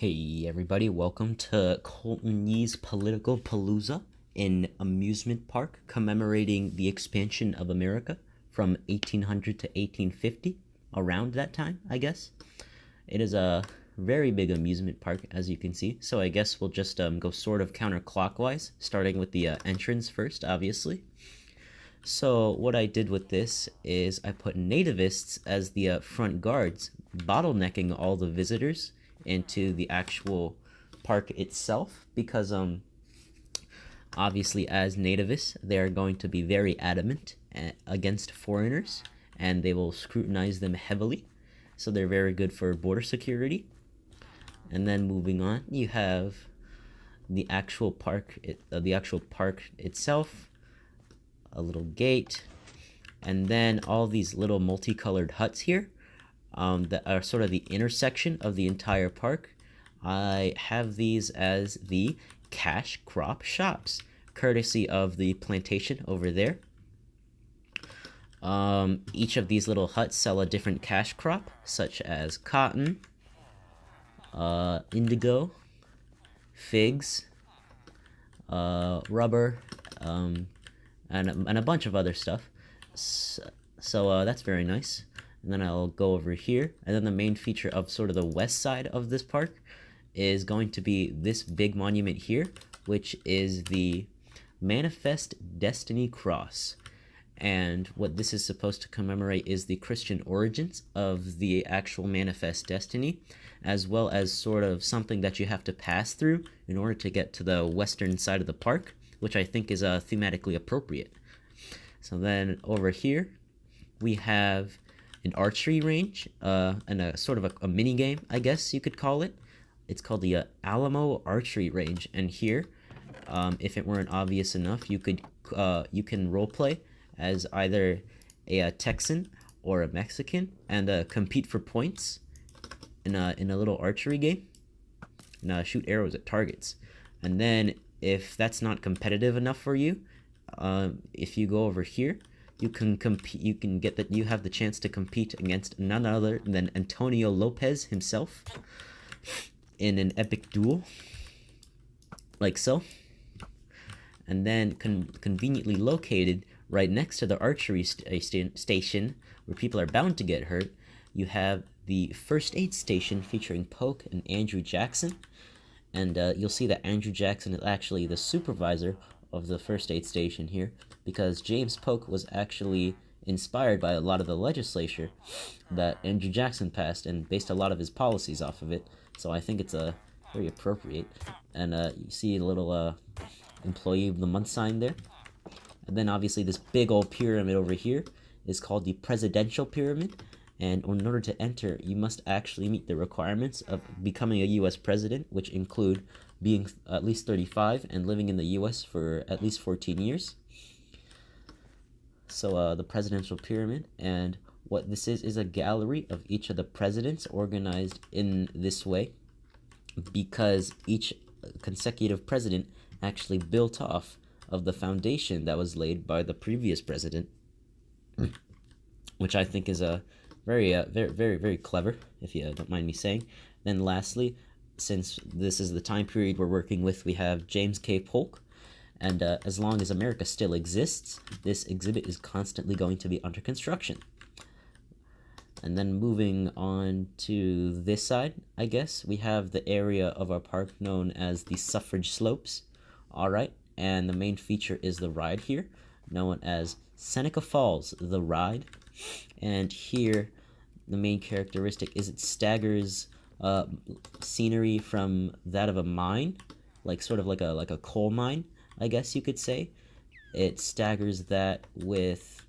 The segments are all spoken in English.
Hey everybody, welcome to Colton Yee's Political Palooza in Amusement Park, commemorating the expansion of America from 1800 to 1850, around that time, I guess. It is a very big amusement park, as you can see, so I guess we'll just go sort of counterclockwise, starting with the entrance first, obviously. So what I did with this is I put nativists as the front guards, bottlenecking all the visitors into the actual park itself, because obviously as nativists they're going to be very adamant against foreigners, and they will scrutinize them heavily, so they're very good for border security. And then moving on, you have the actual park itself, a little gate, and then all these little multicolored huts here that are sort of the intersection of the entire park. I have these as the cash crop shops, courtesy of the plantation over there. Each of these little huts sell a different cash crop, such as cotton, indigo, figs, rubber, and a bunch of other stuff. So that's very nice. And then I'll go over here, and then the main feature of sort of the west side of this park is going to be this big monument here, which is the Manifest Destiny Cross. And what this is supposed to commemorate is the Christian origins of the actual Manifest Destiny, as well as sort of something that you have to pass through in order to get to the western side of the park, which I think is thematically appropriate. So then over here, we have an archery range, and a sort of a mini game, I guess you could call it. It's called the Alamo Archery Range, and here, if it weren't obvious enough, you can roleplay as either a Texan or a Mexican and compete for points in a little archery game, and shoot arrows at targets. And then if that's not competitive enough for you, if you go over here, you can compete. You can get that. You have the chance to compete against none other than Antonio Lopez himself in an epic duel, like so. And then conveniently located right next to the archery station, where people are bound to get hurt, you have the first aid station featuring Polk and Andrew Jackson. And you'll see that Andrew Jackson is actually the supervisor of the first aid station here, because James Polk was actually inspired by a lot of the legislation that Andrew Jackson passed and based a lot of his policies off of it. So I think it's very appropriate. And you see a little employee of the month sign there. And then obviously this big old pyramid over here is called the Presidential Pyramid. And in order to enter, you must actually meet the requirements of becoming a U.S. president, which include being at least 35 and living in the U.S. for at least 14 years. So the Presidential Pyramid, and what this is a gallery of each of the presidents organized in this way, because each consecutive president actually built off of the foundation that was laid by the previous president, which I think is a very clever, if you don't mind me saying. Then lastly, since this is the time period we're working with, we have James K. Polk, and as long as America still exists, this exhibit is constantly going to be under construction. And then moving on to this side, I guess, we have the area of our park known as the Suffrage Slopes. Alright, and the main feature is the ride here, known as Seneca Falls, the ride. And here, the main characteristic is it staggers scenery from that of a mine, like sort of like a coal mine, I guess you could say. It staggers that with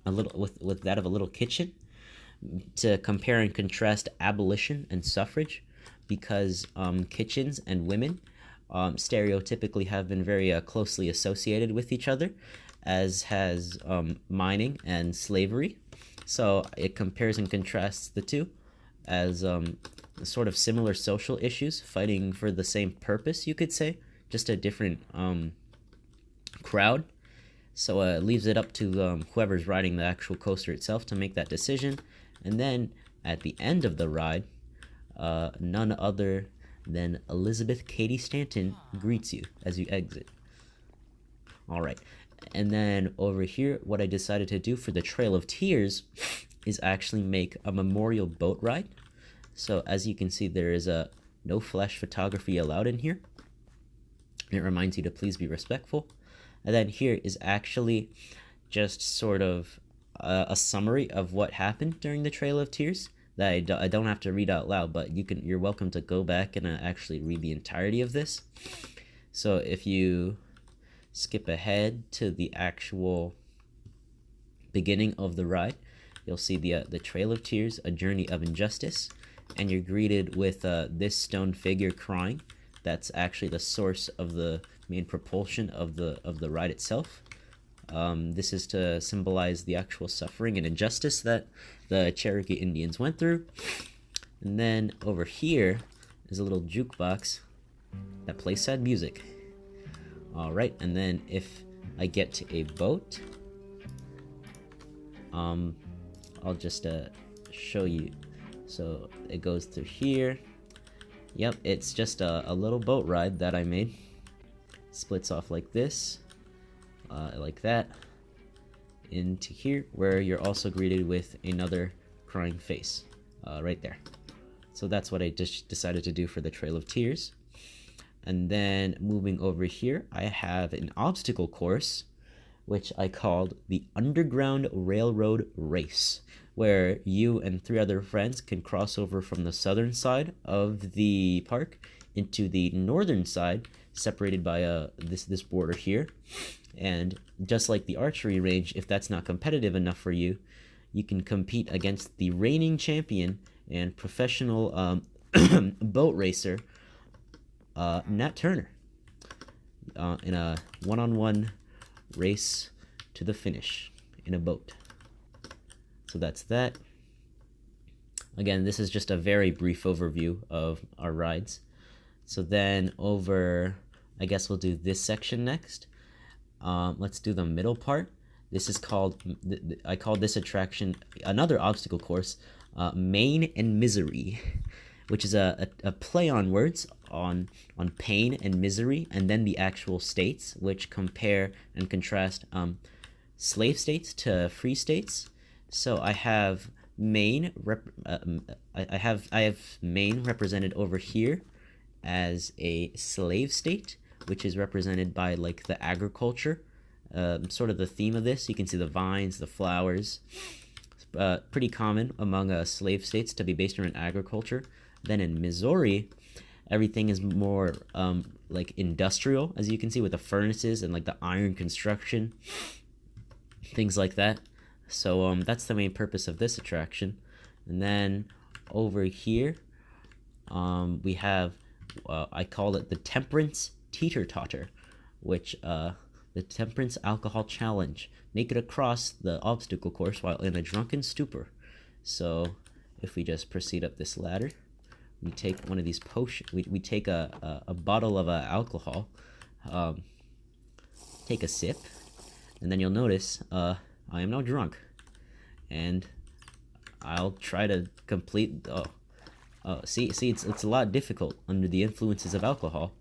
a little with that of a little kitchen, to compare and contrast abolition and suffrage, because kitchens and women stereotypically have been very closely associated with each other, as has mining and slavery. So it compares and contrasts the two as sort of similar social issues fighting for the same purpose, you could say, just a different crowd. So it leaves it up to whoever's riding the actual coaster itself to make that decision. And then at the end of the ride, none other than Elizabeth Cady Stanton greets you as you exit. All right. And then over here, what I decided to do for the Trail of Tears is actually make a memorial boat ride. So as you can see, there is a no flash photography allowed in here. It reminds you to please be respectful. And then here is actually just sort of a summary of what happened during the Trail of Tears that I don't have to read out loud, but you're welcome to go back and actually read the entirety of this. So if you skip ahead to the actual beginning of the ride, you'll see the Trail of Tears, a journey of injustice, and you're greeted with this stone figure crying. That's actually the source of the main propulsion of the ride itself. This is to symbolize the actual suffering and injustice that the Cherokee Indians went through. And then over here is a little jukebox that plays sad music. Alright, and then if I get to a boat, I'll just show you. So it goes through here. Yep, it's just a little boat ride that I made. Splits off like this, like that, into here, where you're also greeted with another crying face, right there. So that's what I just decided to do for the Trail of Tears. And then moving over here, I have an obstacle course, which I called the Underground Railroad Race, where you and 3 other friends can cross over from the southern side of the park into the northern side, separated by this border here. And just like the archery range, if that's not competitive enough for you, you can compete against the reigning champion and professional boat racer, Nat Turner, in a one-on-one race to the finish in a boat. So that's that. Again, this is just a very brief overview of our rides. So then over, I guess we'll do this section next. Let's do the middle part. This is called, I called this attraction, another obstacle course, Main and Misery, which is a play on words on pain and misery, and then the actual states, which compare and contrast slave states to free states. So I have Maine, I have Maine represented over here as a slave state, which is represented by like the agriculture, sort of the theme of this. You can see the vines, the flowers. Pretty common among slave states to be based around agriculture. Then in Missouri, everything is more like industrial, as you can see, with the furnaces and like the iron construction, things like that. So that's the main purpose of this attraction. And then over here, we have, I call it the Temperance Teeter-Totter, which the Temperance Alcohol Challenge. Make it across the obstacle course while in a drunken stupor. So if we just proceed up this ladder, we take one of these potions. We take a bottle of alcohol, take a sip, and then you'll notice I am now drunk, and I'll try to complete. See, it's a lot difficult under the influences of alcohol,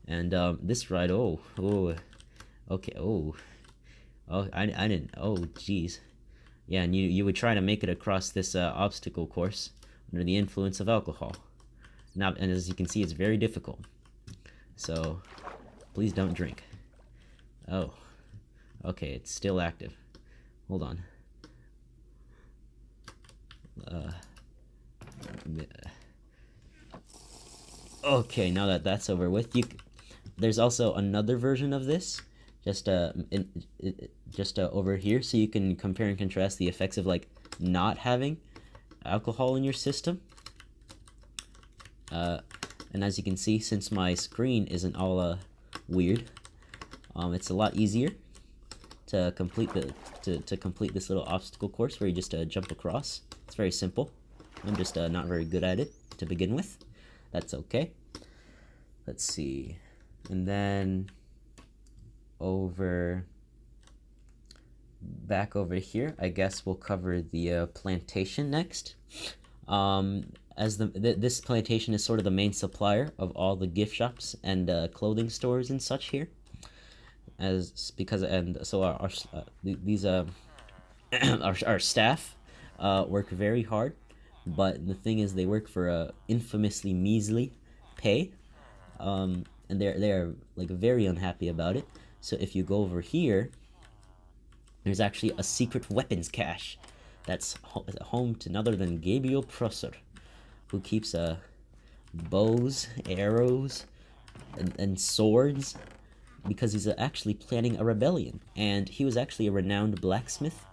and this ride. Okay. I didn't. Oh, jeez. Yeah, and you would try to make it across this obstacle course under the influence of alcohol. Now, and as you can see, it's very difficult. So, please don't drink. Oh, okay, it's still active. Hold on. Okay, now that that's over with, there's also another version of this, just over here, so you can compare and contrast the effects of like not having alcohol in your system. And as you can see, since my screen isn't all weird, it's a lot easier to complete to complete this little obstacle course where you just jump across. It's very simple. I'm just not very good at it to begin with. That's okay. Let's see. And then back over here, I guess we'll cover the plantation next. this plantation is sort of the main supplier of all the gift shops and clothing stores and such here, as because and so these our staff work very hard, but the thing is they work for a infamously measly pay, and they're like very unhappy about it. So if you go over here, there's actually a secret weapons cache that's home to none other than Gabriel Prosser, who keeps bows, arrows, and swords, because he's actually planning a rebellion, and he was actually a renowned blacksmith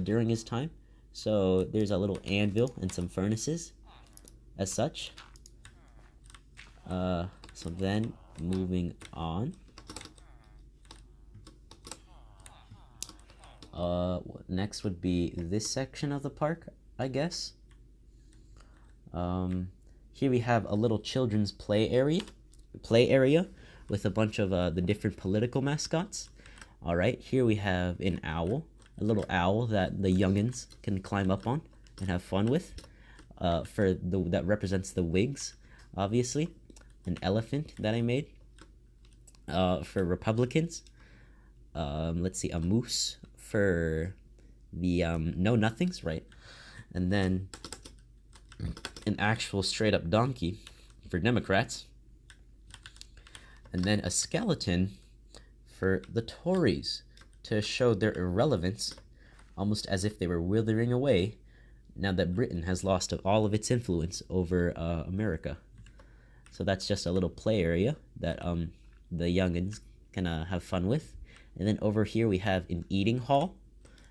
during his time. So there's a little anvil and some furnaces as such. So then moving on, next would be this section of the park, I guess. Here we have a little children's play area with a bunch of the different political mascots. All right, here we have an owl, a little owl that the youngins can climb up on and have fun with. That represents the Whigs, obviously. An elephant that I made for Republicans. Let's see, a moose for the know nothings, right? And then an actual straight up donkey for Democrats. And then a skeleton for the Tories to show their irrelevance, almost as if they were withering away now that Britain has lost all of its influence over America. So that's just a little play area that the youngins can have fun with. And then over here we have an eating hall,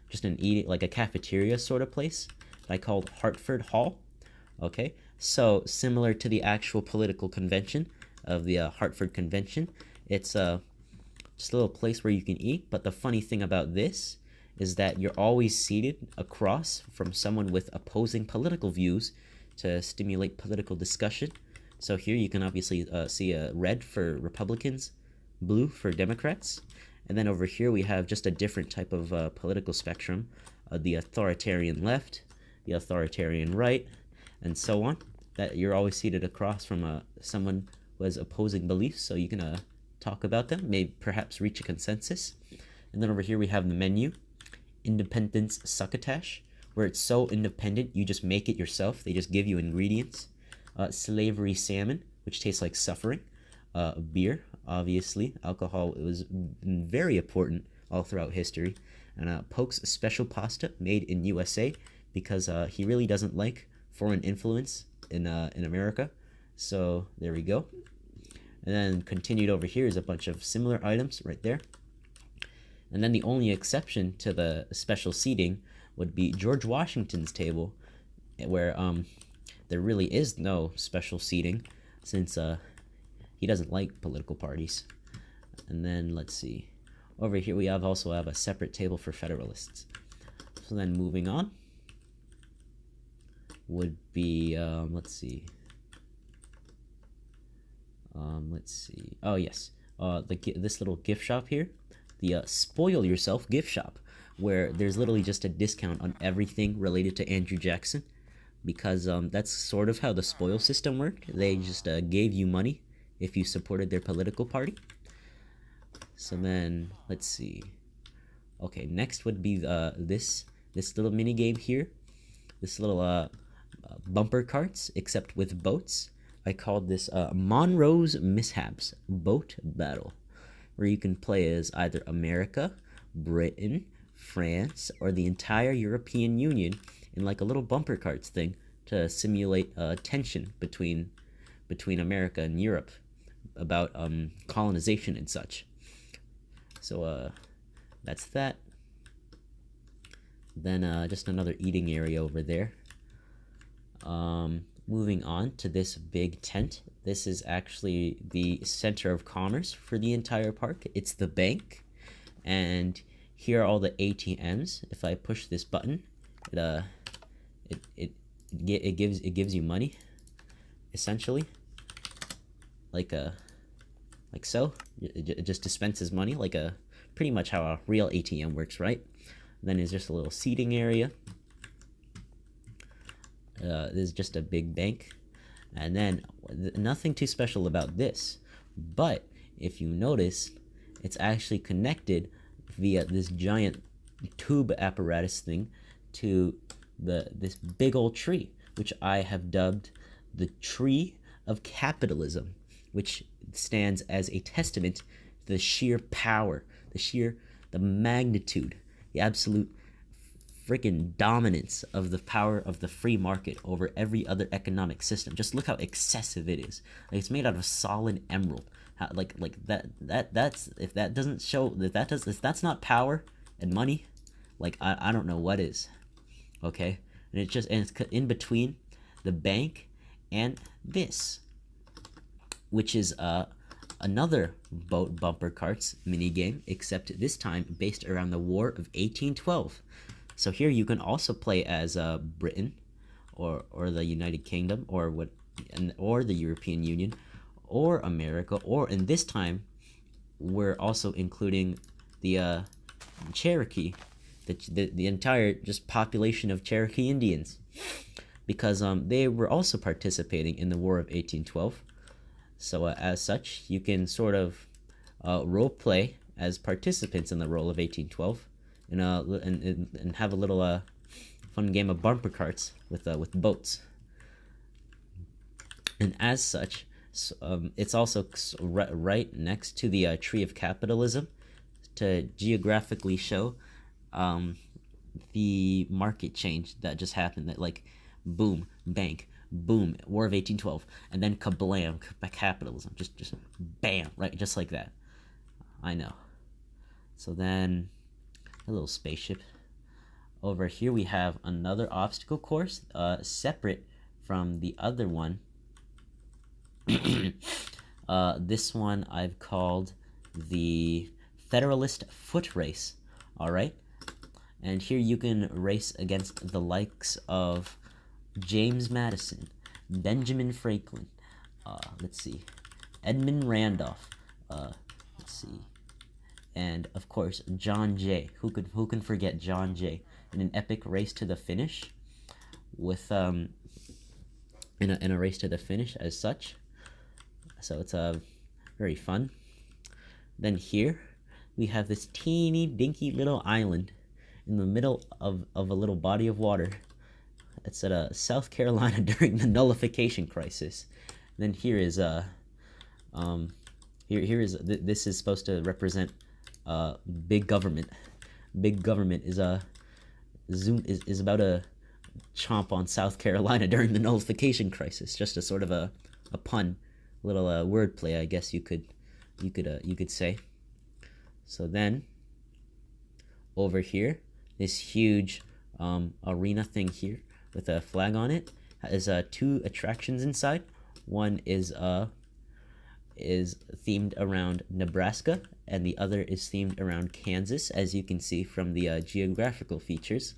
just like a cafeteria sort of place that I called Hartford Hall. Okay, so similar to the actual political convention of the Hartford Convention, it's just a little place where you can eat. But the funny thing about this is that you're always seated across from someone with opposing political views to stimulate political discussion. So here you can obviously see red for Republicans, blue for Democrats. And then over here we have just a different type of political spectrum, the authoritarian left, the authoritarian right, and so on. That you're always seated across from someone who has opposing beliefs, so you can talk about them, maybe perhaps reach a consensus. And then over here we have the menu, Independence Succotash, where it's so independent you just make it yourself. They just give you ingredients. Slavery salmon, which tastes like suffering. Beer, obviously. Alcohol was very important all throughout history. And Polk's special pasta made in USA, because he really doesn't like foreign influence in America. So there we go. And then continued over here is a bunch of similar items right there. And then the only exception to the special seating would be George Washington's table, where there really is no special seating, since he doesn't like political parties. And then let's see, over here we also have a separate table for Federalists. So then moving on would be let's see. Oh yes, this little gift shop here, the Spoil Yourself gift shop, where there's literally just a discount on everything related to Andrew Jackson, because that's sort of how the spoil system worked. They just gave you money if you supported their political party. So then let's see. Okay, next would be this little mini game here, this little bumper carts except with boats. I called this Monroe's Mishaps Boat Battle, where you can play as either America, Britain, France, or the entire European Union in like a little bumper carts thing to simulate tension between America and Europe about colonization and such. So that's that. Then just another eating area over there. Moving on to this big tent. This is actually the center of commerce for the entire park. It's the bank, and here are all the ATMs. If I push this button, it gives you money, essentially, like so. It just dispenses money, like pretty much how a real ATM works, right? Then there's just a little seating area. This is just a big bank. And then nothing too special about this, but if you notice, it's actually connected via this giant tube apparatus thing to this big old tree, which I have dubbed the tree of capitalism, which stands as a testament to the sheer power, the magnitude, the absolute freaking dominance of the power of the free market over every other economic system. Just look how excessive it is. Like, it's made out of solid emerald. Like that's if that doesn't show if that's not power and money, like I don't know what is. Okay, and it's in between the bank and this, which is another boat bumper carts mini game, except this time based around the War of 1812. So here you can also play as Britain, or the United Kingdom, or the European Union, or America, or in this time we're also including the Cherokee, the entire just population of Cherokee Indians, because they were also participating in the War of 1812. So as such, you can sort of role play as participants in the War of 1812. And have a little fun game of bumper carts with boats. And as such, it's also right next to the tree of capitalism to geographically show the market change that just happened. That, like, boom, bank, boom, War of 1812, and then kablam, capitalism, just bam, right, just like that. I know. So then, a little spaceship. Over here we have another obstacle course, separate from the other one. This one I've called the Federalist Foot Race. All right, and here you can race against the likes of James Madison, Benjamin Franklin, let's see, Edmund Randolph, let's see, and of course John Jay. Who can forget John Jay in an epic race to the finish, with in a race to the finish as such. So it's very fun. Then here we have this teeny dinky little island in the middle of a little body of water. It's at South Carolina during the nullification crisis. Then here is this is supposed to represent big government. Big government is about to chomp on South Carolina during the nullification crisis. Just a sort of a pun, a little wordplay, I guess you could say. So then over here, this huge arena thing here with a flag on it has two attractions inside. One is themed around Nebraska, and the other is themed around Kansas, as you can see from the geographical features.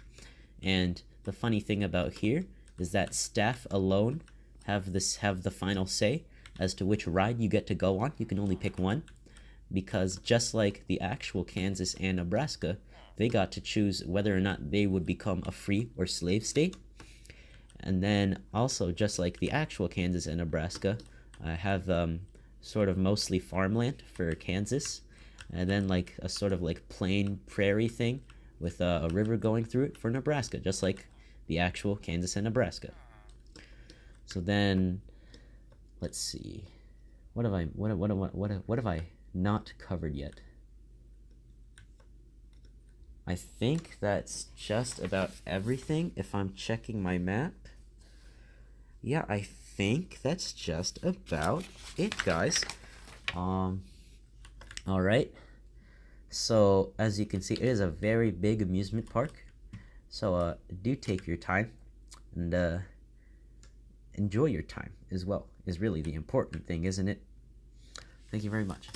And the funny thing about here is that staff alone have the final say as to which ride you get to go on. You can only pick one, because just like the actual Kansas and Nebraska, they got to choose whether or not they would become a free or slave state. And then also, just like the actual Kansas and Nebraska, I have sort of mostly farmland for Kansas, and then like a sort of like plain prairie thing with a river going through it for Nebraska, just like the actual Kansas and Nebraska. So then, let's see, what have I not covered yet? I think that's just about everything. If I'm checking my map, yeah, I think that's just about it, guys. All right. So as you can see, it is a very big amusement park. So do take your time and enjoy your time as well. Is really the important thing, isn't it? Thank you very much.